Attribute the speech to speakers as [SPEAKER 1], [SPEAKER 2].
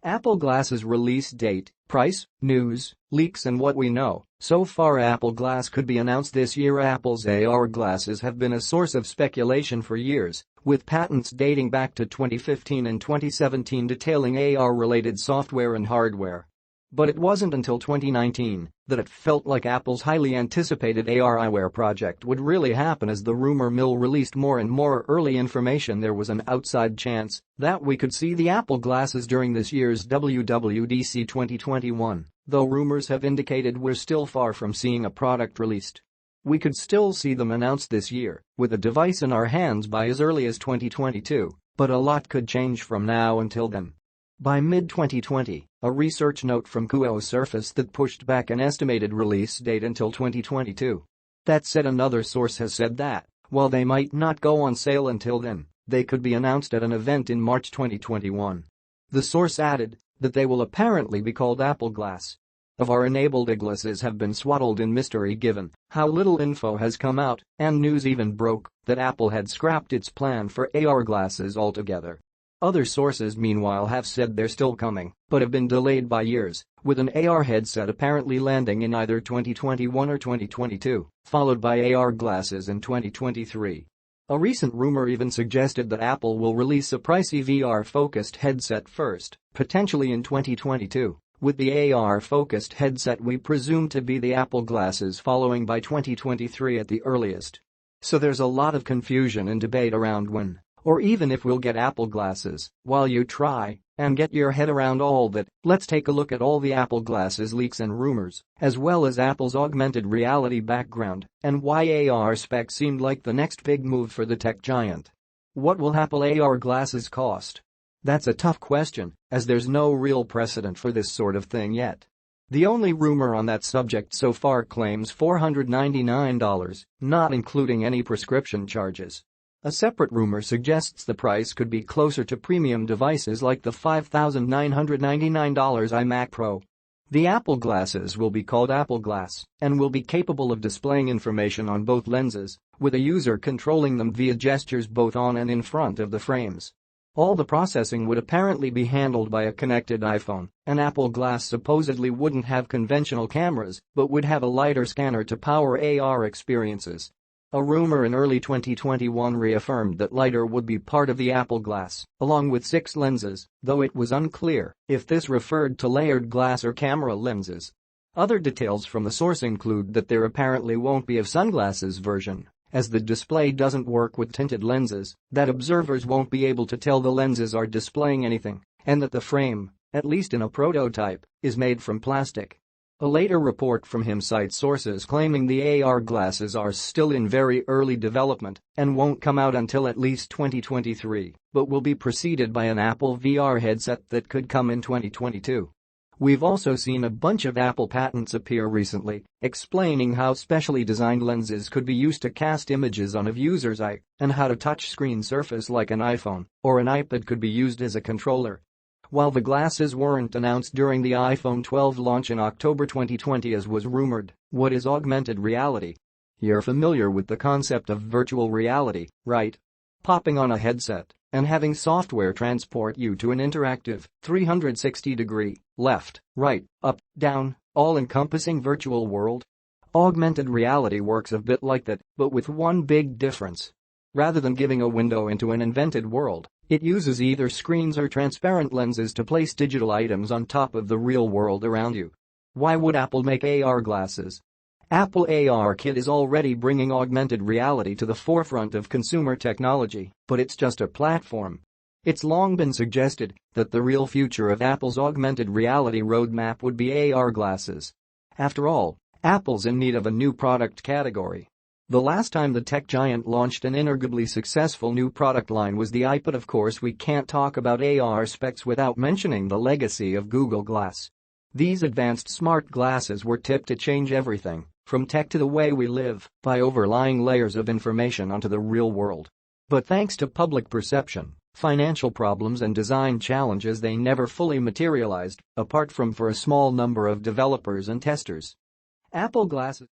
[SPEAKER 1] Apple Glasses release date, price, news, leaks and what we know. So far Apple Glass could be announced this year. Apple's AR glasses have been a source of speculation for years, with patents dating back to 2015 and 2017 detailing AR-related software and hardware. But it wasn't until 2019 that it felt like Apple's highly anticipated AR eyewear project would really happen. As the rumor mill released more and more early information, there was an outside chance that we could see the Apple glasses during this year's WWDC 2021, though rumors have indicated we're still far from seeing a product released. We could still see them announced this year, with a device in our hands by as early as 2022, but a lot could change from now until then. By mid-2020, a research note from Kuo surfaced that pushed back an estimated release date until 2022. That said, another source has said that, while they might not go on sale until then, they could be announced at an event in March 2021. The source added that they will apparently be called Apple Glass. Of our enabled eyeGlasses have been swaddled in mystery given how little info has come out, and news even broke that Apple had scrapped its plan for AR glasses altogether. Other sources meanwhile have said they're still coming, but have been delayed by years, with an AR headset apparently landing in either 2021 or 2022, followed by AR glasses in 2023. A recent rumor even suggested that Apple will release a pricey VR-focused headset first, potentially in 2022, with the AR-focused headset we presume to be the Apple glasses following by 2023 at the earliest. So there's a lot of confusion and debate around when, or even if we'll get Apple glasses. While you try and get your head around all that, let's take a look at all the Apple glasses leaks and rumors, as well as Apple's augmented reality background and why AR specs seemed like the next big move for the tech giant. What will Apple AR glasses cost? That's a tough question, as there's no real precedent for this sort of thing yet. The only rumor on that subject so far claims $499, not including any prescription charges. A separate rumor suggests the price could be closer to premium devices like the $5,999 iMac Pro. The Apple glasses will be called Apple Glass and will be capable of displaying information on both lenses, with a user controlling them via gestures both on and in front of the frames. All the processing would apparently be handled by a connected iPhone. An Apple Glass supposedly wouldn't have conventional cameras but would have a lidar scanner to power AR experiences. A rumor in early 2021 reaffirmed that lidar would be part of the Apple Glass, along with 6 lenses, though it was unclear if this referred to layered glass or camera lenses. Other details from the source include that there apparently won't be a sunglasses version, as the display doesn't work with tinted lenses, that observers won't be able to tell the lenses are displaying anything, and that the frame, at least in a prototype, is made from plastic. A later report from him cites sources claiming the AR glasses are still in very early development and won't come out until at least 2023, but will be preceded by an Apple VR headset that could come in 2022. We've also seen a bunch of Apple patents appear recently, explaining how specially designed lenses could be used to cast images on a user's eye and how a touchscreen surface like an iPhone or an iPad could be used as a controller. While the glasses weren't announced during the iPhone 12 launch in October 2020 as was rumored, what is augmented reality? You're familiar with the concept of virtual reality, right? Popping on a headset and having software transport you to an interactive, 360-degree, left, right, up, down, all-encompassing virtual world. Augmented reality works a bit like that, but with one big difference. Rather than giving a window into an invented world, it uses either screens or transparent lenses to place digital items on top of the real world around you. Why would Apple make AR glasses? Apple AR Kit is already bringing augmented reality to the forefront of consumer technology, but it's just a platform. It's long been suggested that the real future of Apple's augmented reality roadmap would be AR glasses. After all, Apple's in need of a new product category. The last time the tech giant launched an inarguably successful new product line was the iPad. Of course, we can't talk about AR specs without mentioning the legacy of Google Glass. These advanced smart glasses were tipped to change everything, from tech to the way we live, by overlaying layers of information onto the real world. But thanks to public perception, financial problems and design challenges, they never fully materialized, apart from for a small number of developers and testers. Apple glasses